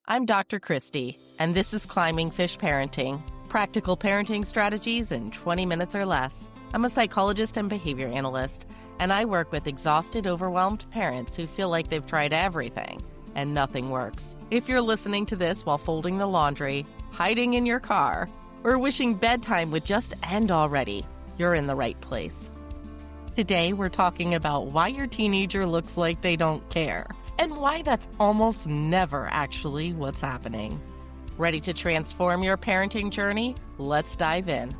I'm Dr. Christy, and this is Climbing Fish Parenting, practical parenting strategies in 20 minutes or less. I'm a psychologist and behavior analyst, and I work with exhausted, overwhelmed parents who feel like they've tried everything and nothing works. If you're listening to this while folding the laundry, hiding in your car, or wishing bedtime would just end already, you're in the right place. Today, we're talking about why your teenager looks like they don't care, and why that's almost never actually what's happening. Ready to transform your parenting journey? Let's dive in.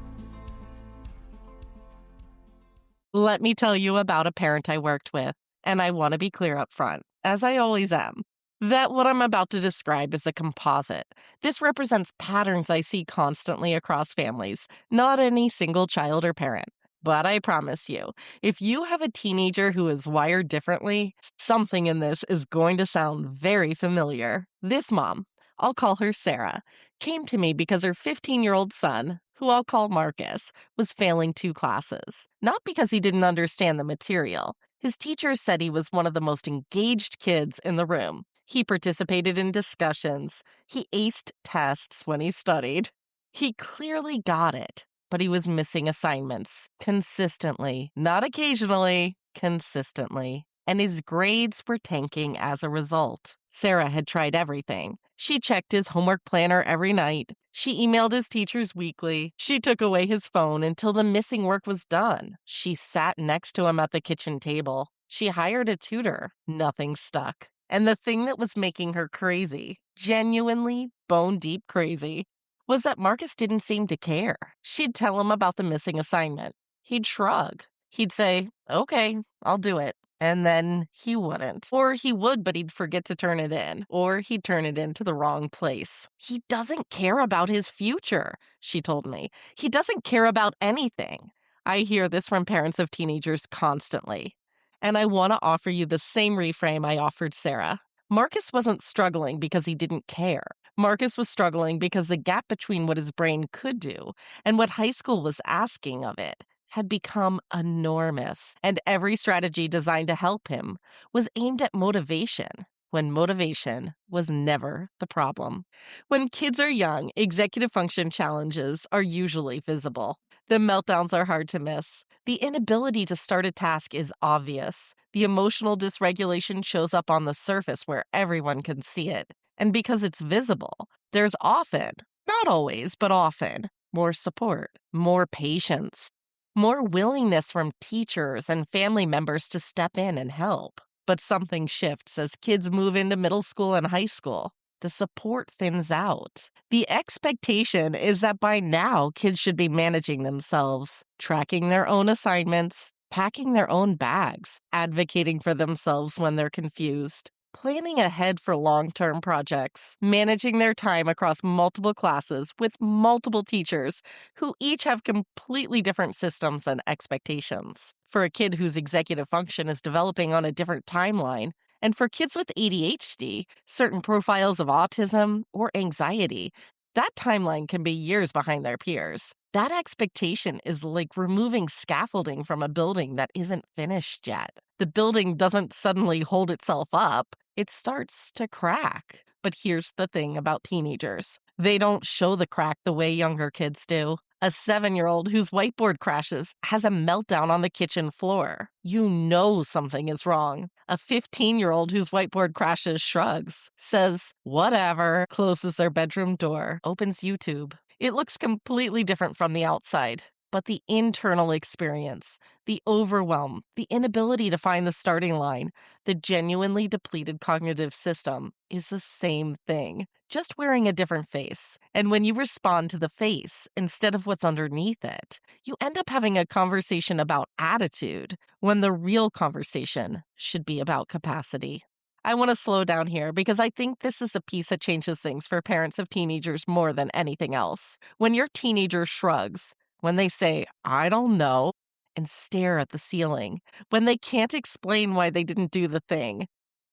Let me tell you about a parent I worked with, and I want to be clear up front, as I always am, that what I'm about to describe is a composite. This represents patterns I see constantly across families, not any single child or parent. But I promise you, if you have a teenager who is wired differently, something in this is going to sound very familiar. This mom, I'll call her Sarah, came to me because her 15-year-old son, who I'll call Marcus, was failing 2 classes. Not because he didn't understand the material. His teachers said he was one of the most engaged kids in the room. He participated in discussions. He aced tests when he studied. He clearly got it. But he was missing assignments consistently, not occasionally, consistently. And his grades were tanking as a result. Sarah had tried everything. She checked his homework planner every night. She emailed his teachers weekly. She took away his phone until the missing work was done. She sat next to him at the kitchen table. She hired a tutor. Nothing stuck. And the thing that was making her crazy, genuinely bone-deep crazy, was that Marcus didn't seem to care. She'd tell him about the missing assignment. He'd shrug. He'd say, okay, I'll do it. And then he wouldn't. Or he would, but he'd forget to turn it in. Or he'd turn it into the wrong place. He doesn't care about his future, she told me. He doesn't care about anything. I hear this from parents of teenagers constantly. And I want to offer you the same reframe I offered Sarah. Marcus wasn't struggling because he didn't care. Marcus was struggling because the gap between what his brain could do and what high school was asking of it had become enormous, and every strategy designed to help him was aimed at motivation, when motivation was never the problem. When kids are young, executive function challenges are usually visible. The meltdowns are hard to miss. The inability to start a task is obvious. The emotional dysregulation shows up on the surface where everyone can see it. And because it's visible, there's often, not always, but often, more support, more patience, more willingness from teachers and family members to step in and help. But something shifts as kids move into middle school and high school. The support thins out. The expectation is that by now, kids should be managing themselves, tracking their own assignments, packing their own bags, advocating for themselves when they're confused, planning ahead for long-term projects, managing their time across multiple classes with multiple teachers who each have completely different systems and expectations. For a kid whose executive function is developing on a different timeline, and for kids with ADHD, certain profiles of autism or anxiety, that timeline can be years behind their peers. That expectation is like removing scaffolding from a building that isn't finished yet. The building doesn't suddenly hold itself up. It starts to crack. But here's the thing about teenagers. They don't show the crack the way younger kids do. A 7-year-old whose whiteboard crashes has a meltdown on the kitchen floor. You know something is wrong. A 15-year-old whose whiteboard crashes shrugs, says, whatever, closes their bedroom door, opens YouTube. It looks completely different from the outside. But the internal experience, the overwhelm, the inability to find the starting line, the genuinely depleted cognitive system is the same thing, just wearing a different face. And when you respond to the face instead of what's underneath it, you end up having a conversation about attitude when the real conversation should be about capacity. I want to slow down here because I think this is a piece that changes things for parents of teenagers more than anything else. When your teenager shrugs, when they say, I don't know, and stare at the ceiling, when they can't explain why they didn't do the thing,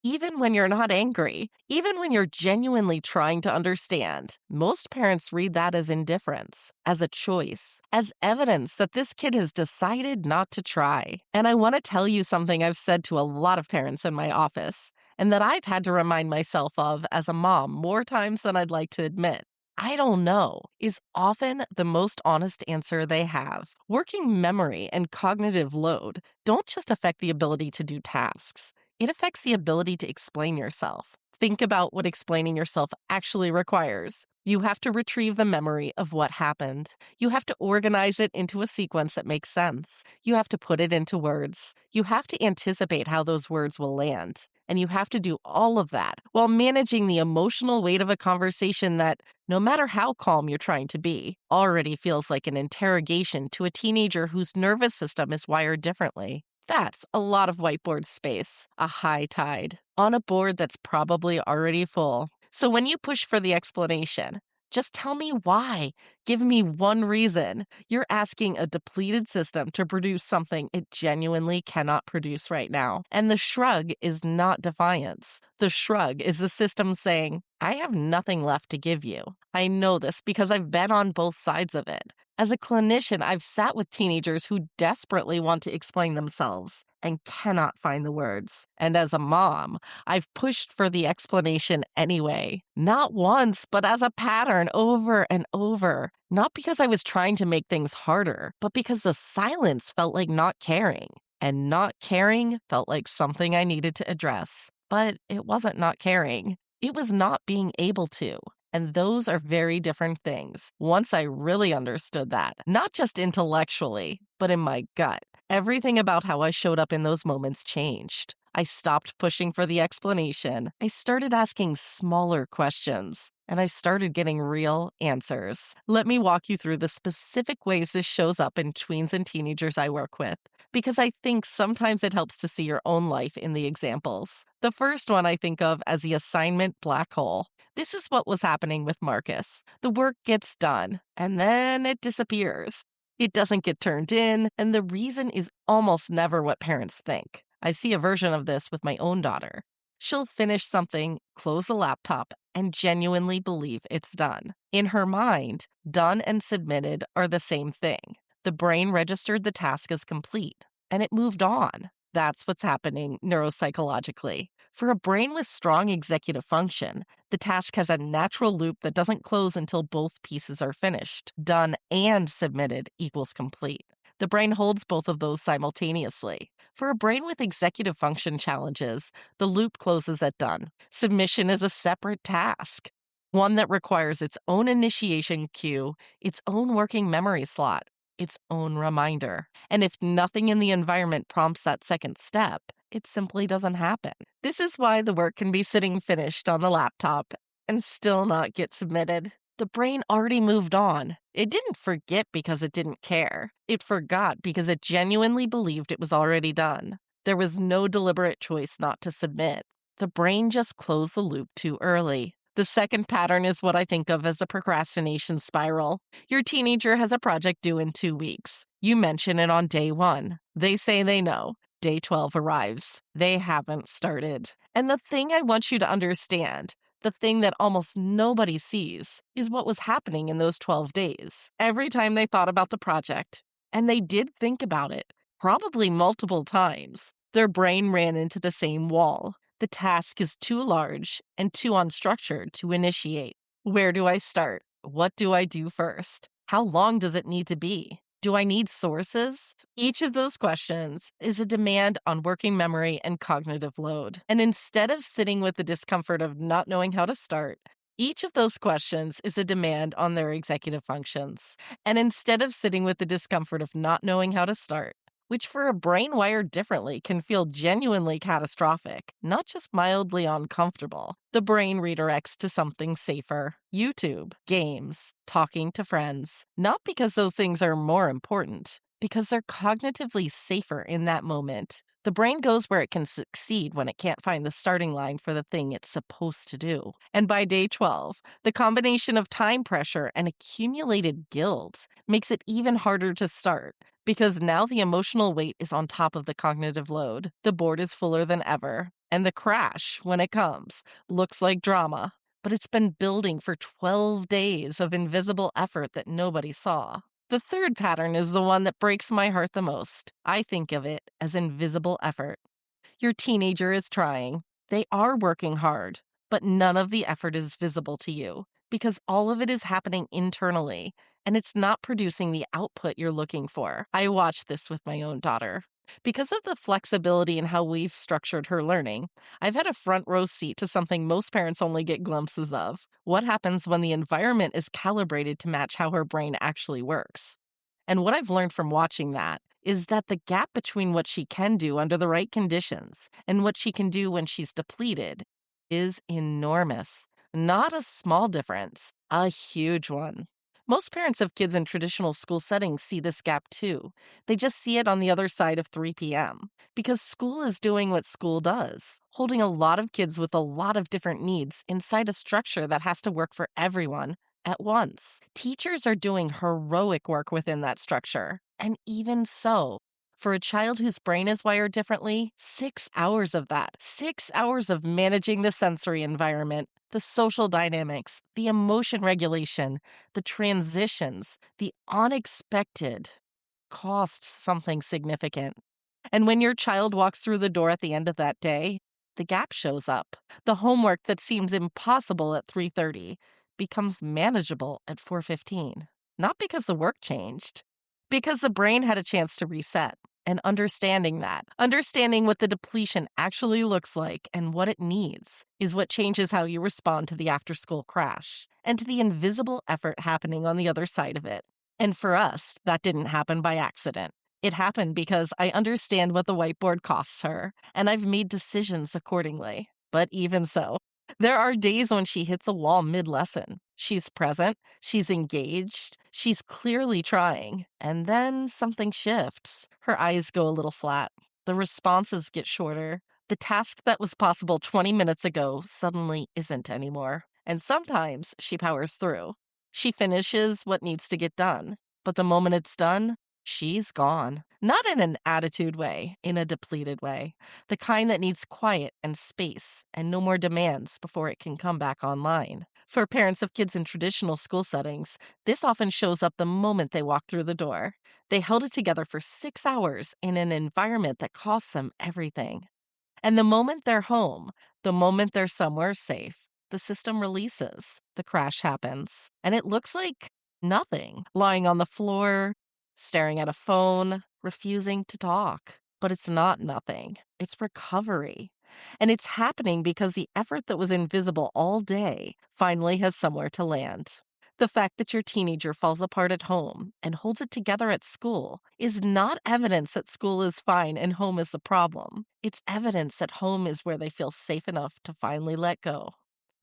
even when you're not angry, even when you're genuinely trying to understand, most parents read that as indifference, as a choice, as evidence that this kid has decided not to try. And I want to tell you something I've said to a lot of parents in my office. and that I've had to remind myself of as a mom more times than I'd like to admit. I don't know is often the most honest answer they have. Working memory and cognitive load don't just affect the ability to do tasks, it affects the ability to explain yourself. Think about what explaining yourself actually requires. You have to retrieve the memory of what happened. You have to organize it into a sequence that makes sense. You have to put it into words. You have to anticipate how those words will land. And you have to do all of that while managing the emotional weight of a conversation that, no matter how calm you're trying to be, already feels like an interrogation to a teenager whose nervous system is wired differently. That's a lot of whiteboard space, a high tide, on a board that's probably already full. So when you push for the explanation, just tell me why. Give me one reason. You're asking a depleted system to produce something it genuinely cannot produce right now. And the shrug is not defiance. The shrug is the system saying, I have nothing left to give you. I know this because I've been on both sides of it. As a clinician, I've sat with teenagers who desperately want to explain themselves and cannot find the words. And as a mom, I've pushed for the explanation anyway. Not once, but as a pattern over and over. Not because I was trying to make things harder, but because the silence felt like not caring. And not caring felt like something I needed to address. But it wasn't not caring, it was not being able to. And those are very different things. Once I really understood that, not just intellectually, but in my gut, everything about how I showed up in those moments changed. I stopped pushing for the explanation. I started asking smaller questions, and I started getting real answers. Let me walk you through the specific ways this shows up in tweens and teenagers I work with, because I think sometimes it helps to see your own life in the examples. The first one I think of as the assignment black hole. This is what was happening with Marcus. The work gets done, and then it disappears. It doesn't get turned in, and the reason is almost never what parents think. I see a version of this with my own daughter. She'll finish something, close the laptop, and genuinely believe it's done. In her mind, done and submitted are the same thing. The brain registered the task as complete, and it moved on. That's what's happening neuropsychologically. For a brain with strong executive function, the task has a natural loop that doesn't close until both pieces are finished. Done and submitted equals complete. The brain holds both of those simultaneously. For a brain with executive function challenges, the loop closes at done. Submission is a separate task, one that requires its own initiation cue, its own working memory slot, its own reminder. And if nothing in the environment prompts that second step, it simply doesn't happen. This is why the work can be sitting finished on the laptop and still not get submitted. The brain already moved on. It didn't forget because it didn't care. It forgot because it genuinely believed it was already done. There was no deliberate choice not to submit. The brain just closed the loop too early. The second pattern is what I think of as a procrastination spiral. Your teenager has a project due in 2 weeks. You mention it on day 1. They say they know. Day 12 arrives. They haven't started. And the thing I want you to understand, the thing that almost nobody sees, is what was happening in those 12 days. Every time they thought about the project, and they did think about it, probably multiple times, their brain ran into the same wall. The task is too large and too unstructured to initiate. Where do I start? What do I do first? How long does it need to be? Do I need sources? Each of those questions is a demand on working memory and cognitive load. And instead of sitting with the discomfort of not knowing how to start, each of those questions is a demand on their executive functions. And instead of sitting with the discomfort of not knowing how to start, which for a brain wired differently can feel genuinely catastrophic, not just mildly uncomfortable, the brain redirects to something safer. YouTube, games, talking to friends. Not because those things are more important, because they're cognitively safer in that moment. The brain goes where it can succeed when it can't find the starting line for the thing it's supposed to do. And by day 12, the combination of time pressure and accumulated guilt makes it even harder to start. Because now the emotional weight is on top of the cognitive load. The board is fuller than ever. And the crash, when it comes, looks like drama. But it's been building for 12 days of invisible effort that nobody saw. The third pattern is the one that breaks my heart the most. I think of it as invisible effort. Your teenager is trying. They are working hard, but none of the effort is visible to you because all of it is happening internally and it's not producing the output you're looking for. I watched this with my own daughter. Because of the flexibility in how we've structured her learning, I've had a front row seat to something most parents only get glimpses of: what happens when the environment is calibrated to match how her brain actually works. And what I've learned from watching that is that the gap between what she can do under the right conditions and what she can do when she's depleted is enormous. Not a small difference, a huge one. Most parents of kids in traditional school settings see this gap too. They just see it on the other side of 3 p.m. because school is doing what school does, holding a lot of kids with a lot of different needs inside a structure that has to work for everyone at once. Teachers are doing heroic work within that structure. And even so, for a child whose brain is wired differently, 6 hours of that, 6 hours of managing the sensory environment, the social dynamics, the emotion regulation, the transitions, the unexpected costs something significant. And when your child walks through the door at the end of that day, the gap shows up. The homework that seems impossible at 3:30 becomes manageable at 4:15. Not because the work changed, because the brain had a chance to reset. And understanding that, understanding what the depletion actually looks like and what it needs, is what changes how you respond to the after school crash and to the invisible effort happening on the other side of it. And for us, that didn't happen by accident. It happened because I understand what the whiteboard costs her, and I've made decisions accordingly. But even so, there are days when she hits a wall mid lesson. She's present, she's engaged, she's clearly trying, and then something shifts. Her eyes go a little flat, the responses get shorter. The task that was possible 20 minutes ago suddenly isn't anymore. And sometimes she powers through. She finishes what needs to get done, but the moment it's done, she's gone. Not in an attitude way, in a depleted way. The kind that needs quiet and space and no more demands before it can come back online. For parents of kids in traditional school settings, this often shows up the moment they walk through the door. They held it together for 6 hours in an environment that costs them everything. And the moment they're home, the moment they're somewhere safe, the system releases, the crash happens, and it looks like nothing. Lying on the floor, staring at a phone, refusing to talk. But it's not nothing. It's recovery. And it's happening because the effort that was invisible all day finally has somewhere to land. The fact that your teenager falls apart at home and holds it together at school is not evidence that school is fine and home is the problem. It's evidence that home is where they feel safe enough to finally let go.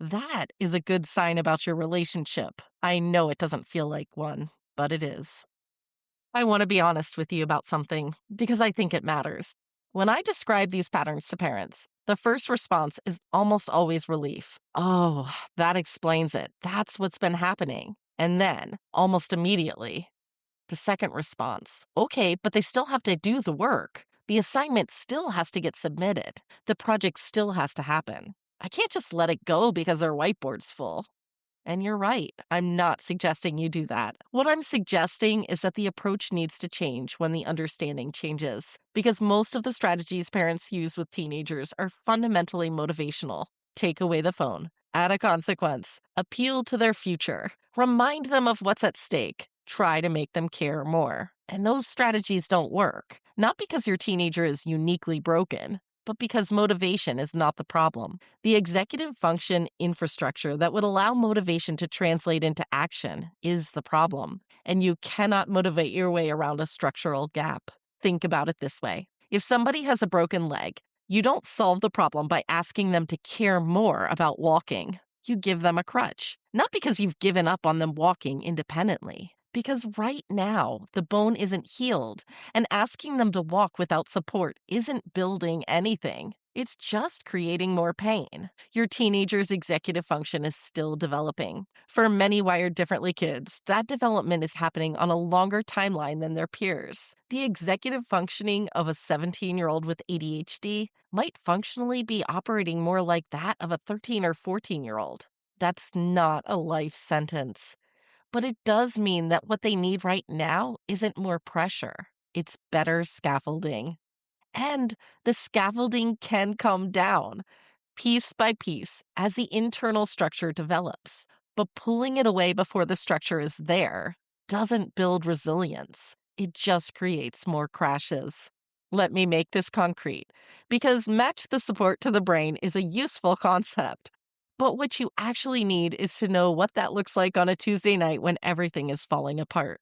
That is a good sign about your relationship. I know it doesn't feel like one, but it is. I want to be honest with you about something because I think it matters. When I describe these patterns to parents, the first response is almost always relief. Oh, that explains it. That's what's been happening. And then, almost immediately, the second response: okay, but they still have to do the work. The assignment still has to get submitted. The project still has to happen. I can't just let it go because their whiteboard's full. And you're right. I'm not suggesting you do that. What I'm suggesting is that the approach needs to change when the understanding changes, because most of the strategies parents use with teenagers are fundamentally motivational. Take away the phone, add a consequence, appeal to their future, remind them of what's at stake, try to make them care more. And those strategies don't work, not because your teenager is uniquely broken, but because motivation is not the problem. The executive function infrastructure that would allow motivation to translate into action is the problem, and you cannot motivate your way around a structural gap. Think about it this way: if somebody has a broken leg, you don't solve the problem by asking them to care more about walking. You give them a crutch, not because you've given up on them walking independently. Because right now, the bone isn't healed, and asking them to walk without support isn't building anything. It's just creating more pain. Your teenager's executive function is still developing. For many wired differently kids, that development is happening on a longer timeline than their peers. The executive functioning of a 17-year-old with ADHD might functionally be operating more like that of a 13 or 14-year-old. That's not a life sentence. But it does mean that what they need right now isn't more pressure. It's better scaffolding. And the scaffolding can come down. piece by piece as the internal structure develops. But pulling it away before the structure is there doesn't build resilience. It just creates more crashes. Let me make this concrete, because match the support to the brain is a useful concept. But what you actually need is to know what that looks like on a Tuesday night when everything is falling apart.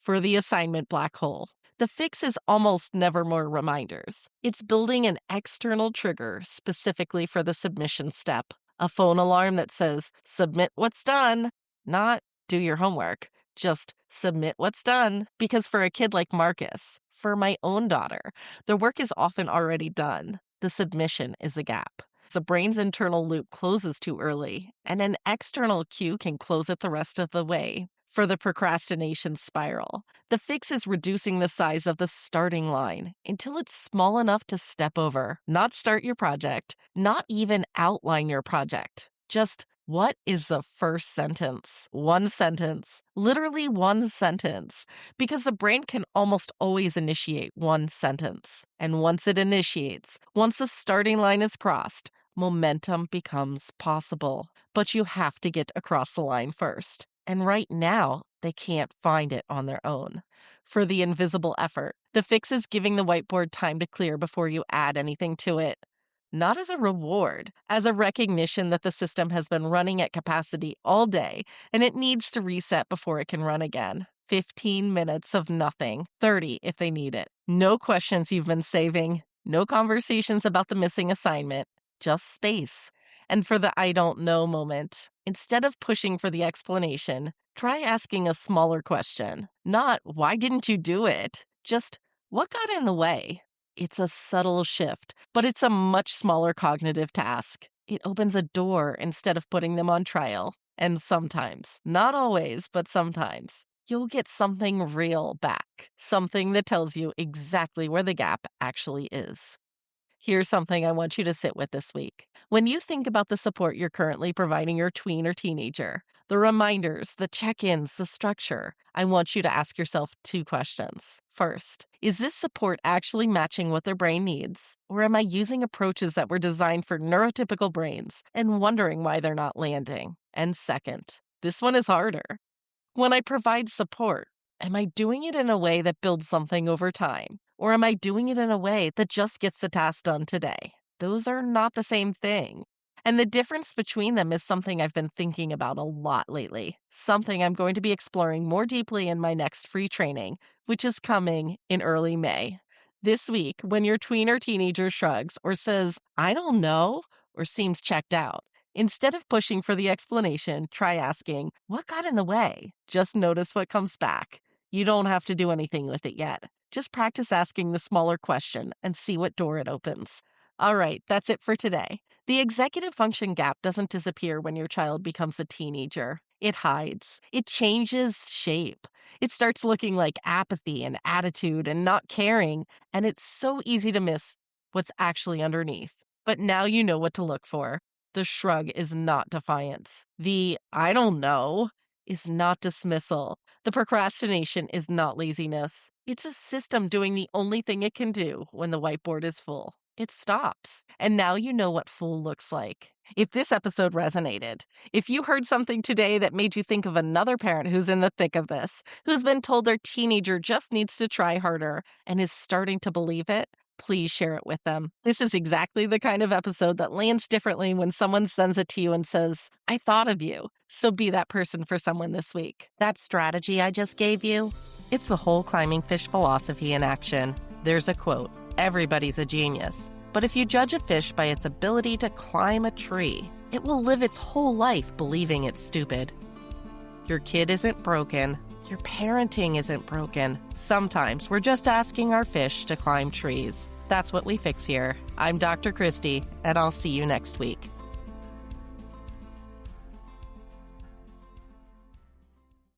For the assignment black hole, the fix is almost never more reminders. It's building an external trigger specifically for the submission step, a phone alarm that says, submit what's done, not do your homework. Just submit what's done. Because for a kid like Marcus, for my own daughter, the work is often already done. The submission is a gap. The brain's internal loop closes too early, and an external cue can close it the rest of the way. For the procrastination spiral, the fix is reducing the size of the starting line until it's small enough to step over, not start your project, not even outline your project. Just what is the first sentence? One sentence, literally one sentence, because the brain can almost always initiate one sentence. And once it initiates, once the starting line is crossed, momentum becomes possible. But you have to get across the line first. And right now, they can't find it on their own. For the invisible effort, the fix is giving the whiteboard time to clear before you add anything to it. Not as a reward, as a recognition that the system has been running at capacity all day and it needs to reset before it can run again. 15 minutes of nothing, 30 if they need it. No questions you've been saving, no conversations about the missing assignment, just space. And for the I don't know moment, instead of pushing for the explanation, try asking a smaller question. Not, why didn't you do it? Just, what got in the way? It's a subtle shift, but it's a much smaller cognitive task. It opens a door instead of putting them on trial. And sometimes, not always, but sometimes, you'll get something real back. Something that tells you exactly where the gap actually is. Here's something I want you to sit with this week. When you think about the support you're currently providing your tween or teenager, the reminders, the check-ins, the structure, I want you to ask yourself 2 questions. First, is this support actually matching what their brain needs? Or am I using approaches that were designed for neurotypical brains and wondering why they're not landing? And second, this one is harder. When I provide support, am I doing it in a way that builds something over time? Or am I doing it in a way that just gets the task done today? Those are not the same thing. And the difference between them is something I've been thinking about a lot lately. Something I'm going to be exploring more deeply in my next free training, which is coming in early May. This week, when your tween or teenager shrugs or says, I don't know, or seems checked out, instead of pushing for the explanation, try asking, what got in the way? Just notice what comes back. You don't have to do anything with it yet. Just practice asking the smaller question and see what door it opens. All right, that's it for today. The executive function gap doesn't disappear when your child becomes a teenager. It hides. It changes shape. It starts looking like apathy and attitude and not caring, and it's so easy to miss what's actually underneath. But now you know what to look for. The shrug is not defiance. The I don't know is not dismissal. The procrastination is not laziness. It's a system doing the only thing it can do when the whiteboard is full. It stops. And now you know what full looks like. If this episode resonated, if you heard something today that made you think of another parent who's in the thick of this, who's been told their teenager just needs to try harder and is starting to believe it, please share it with them. This is exactly the kind of episode that lands differently when someone sends it to you and says, I thought of you. So be that person for someone this week. That strategy I just gave you, it's the whole climbing fish philosophy in action. There's a quote, everybody's a genius. But if you judge a fish by its ability to climb a tree, it will live its whole life believing it's stupid. Your kid isn't broken. Your parenting isn't broken. Sometimes we're just asking our fish to climb trees. That's what we fix here. I'm Dr. Christy, and I'll see you next week.